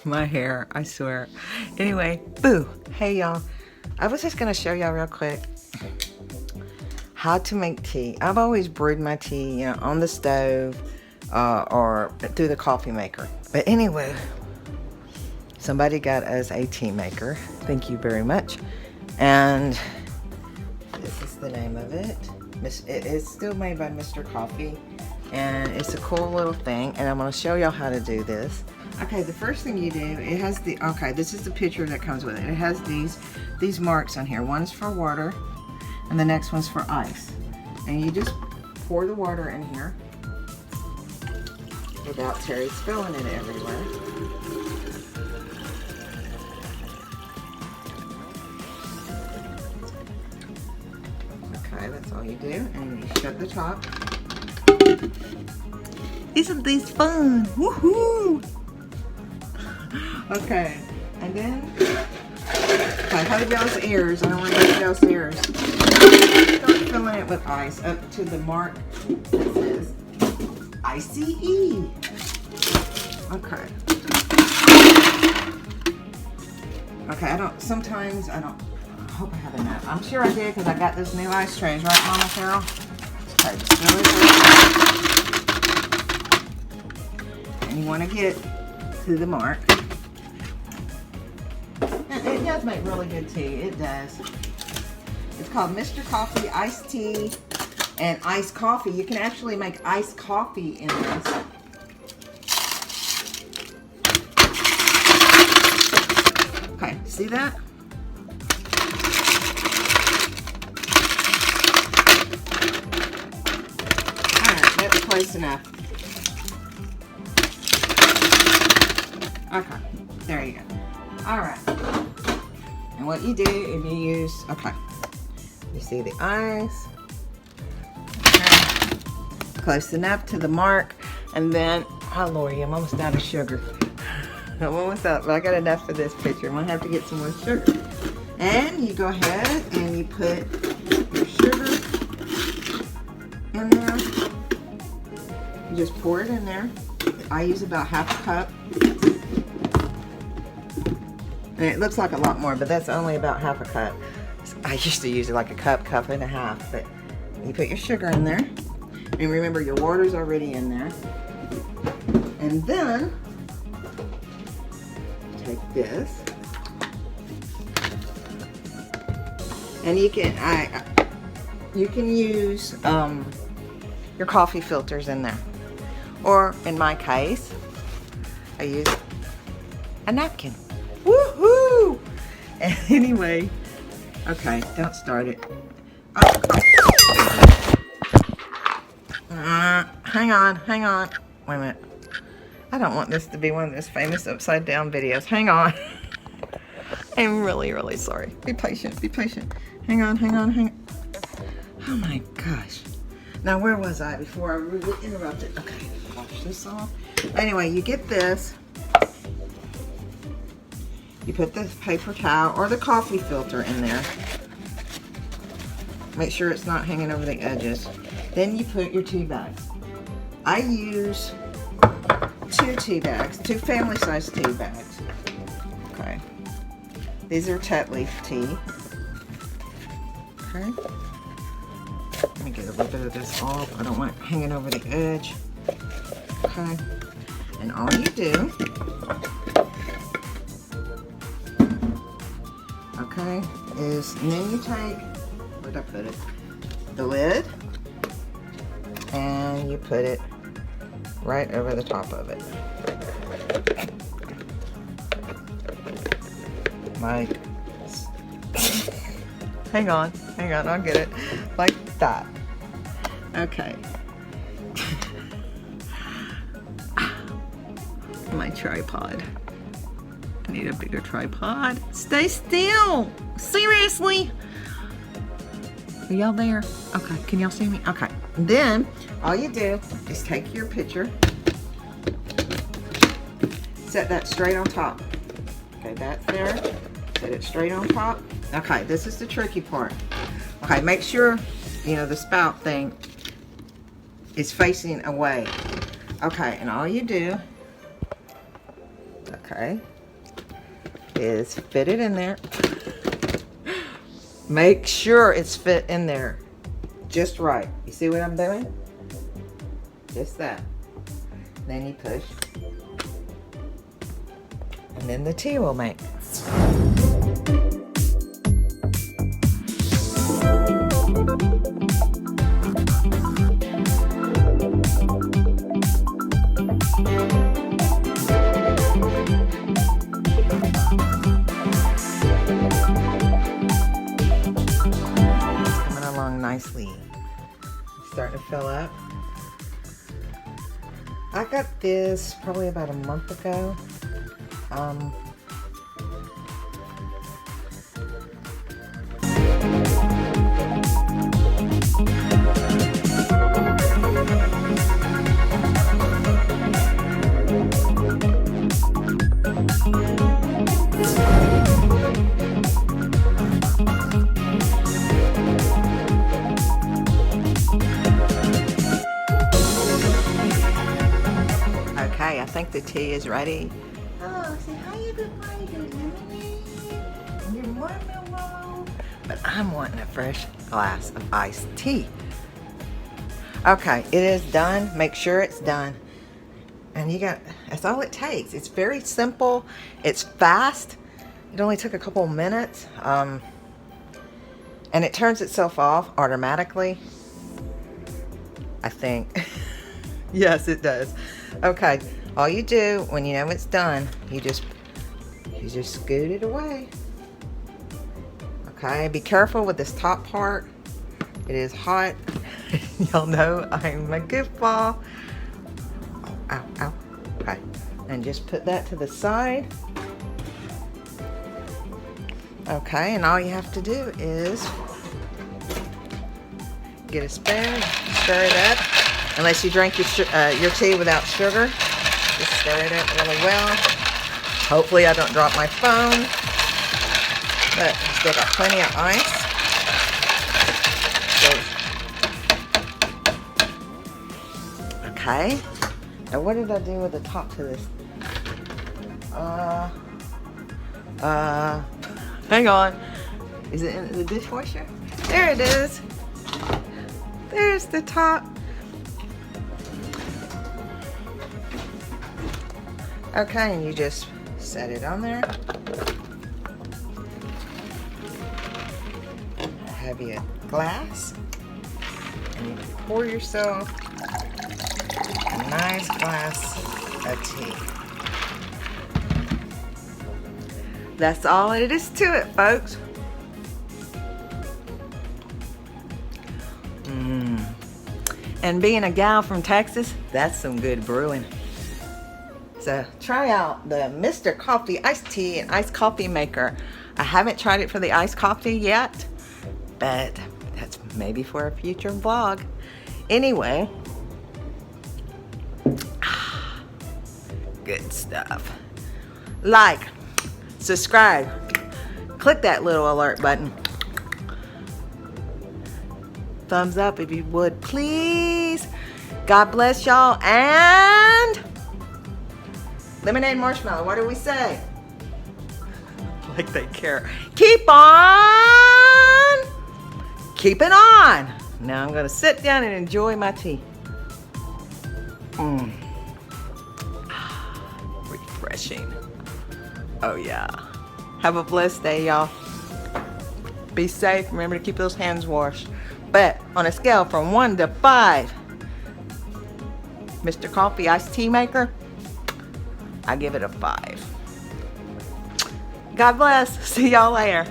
My hair, I swear. Anyway, boo. Hey y'all. I was just gonna show y'all real quick how to make tea. I've always brewed my tea, you know, on the stove or through the coffee maker. But anyway, somebody got us a tea maker. Thank you very much. And this is the name of it. It is still made by Mr. Coffee. And it's a cool little thing. And I'm gonna show y'all how to do this. Okay, the first thing you do, it has the, okay, this is the picture that comes with it. It has these marks on here. One's for water, and the next one's for ice. And you just pour the water in here without Terri spilling it everywhere. Okay, that's all you do, and you shut the top. Isn't this fun? Woohoo! Okay, and then I hold y'all's ears. I don't want to hurt y'all's ears. Start filling it with ice up to the mark that says ICE. Okay. Okay, sometimes I hope I have enough. I'm sure I did because I got this new ice trays, right, Mama Carol? Okay, just fill it. And you want to get to the mark. It does make really good tea. It does. It's called Mr. Coffee Iced Tea and Iced Coffee. You can actually make iced coffee in this. Okay, see that? Alright, that's close enough. Okay, there you go. Alright. And what you do is you use, okay, you see the ice, okay, close enough to the mark, and then, oh Lordy, I'm almost out of sugar. I'm almost out, but I got enough for this picture. I'm gonna have to get some more sugar. And you go ahead and you put your sugar in there. You just pour it in there. I use about half a cup. And it looks like a lot more, but that's only about half a cup. I used to use it like a cup, cup and a half, but you put your sugar in there. And remember, your water's already in there. And then, take this. And you can use your coffee filters in there. Or, in my case, I use a napkin. Woohoo! Anyway, okay, don't start it. Hang on. Wait a minute. I don't want this to be one of those famous upside down videos. Hang on. I'm really, really sorry. Be patient. Hang on. Oh my gosh. Now, where was I before I really interrupted? Okay, wash this off. Anyway, you get this. You put the paper towel or the coffee filter in there. Make sure it's not hanging over the edges. Then you put your tea bags. I use 2 tea bags, 2 family-sized tea bags. Okay. These are Tetley tea. Okay. Let me get a little bit of this off. I don't want it hanging over the edge. Okay. And all you do, okay, is, and then you take, where'd I put it? The lid, and you put it right over the top of it. Like, hang on, I'll get it. Like that. Okay. My tripod. I need a bigger tripod. Stay still. Seriously. Are y'all there? Okay, can y'all see me? Okay. And then all you do is take your pitcher, set that straight on top. Okay, that's there. Set it straight on top. Okay, this is the tricky part. Okay, make sure, you know, the spout thing is facing away. Okay, and all you do, okay, is fit it in there. Make sure it's fit in there just right. You see what I'm doing? Just that. Then you push. And then the tea will make. Coming along nicely. Starting to fill up. I got this probably about a month ago. Okay, I think the tea is ready. Oh, say hi everybody, there's lemonade and your marshmallow. But I'm wanting a fresh glass of iced tea. Okay, it is done. Make sure it's done. And that's all it takes. It's very simple. It's fast. It only took a couple minutes. And it turns itself off automatically, I think. Yes, it does. Okay, all you do when you know it's done, you just scoot it away. Okay, be careful with this top part. It is hot. Y'all know I'm a goofball. Oh, ow, ow. Okay, and just put that to the side. Okay, and all you have to do is get a spoon, stir it up. Unless you drink your tea without sugar, just stir it up really well. Hopefully I don't drop my phone, but still got plenty of ice. So, okay. Now what did I do with the top to this? Hang on. Is it in the dishwasher? There it is. There's the top. Okay, and you just set it on there. Have your glass, and you pour yourself a nice glass of tea. That's all it is to it, folks. And being a gal from Texas, that's some good brewing. So try out the Mr. Coffee Iced Tea and Iced Coffee Maker. I haven't tried it for the iced coffee yet, but that's maybe for a future vlog. Anyway, good stuff. Like, subscribe, click that little alert button. Thumbs up if you would, please. God bless y'all, and lemonade marshmallow, what do we say? Like they care. Keep on keeping on. Now I'm gonna sit down and enjoy my tea. Refreshing. Oh yeah. Have a blessed day, y'all. Be safe, remember to keep those hands washed. But on a scale from 1 to 5, Mr. Coffee Iced Tea Maker, I give it a 5. God bless. See y'all later.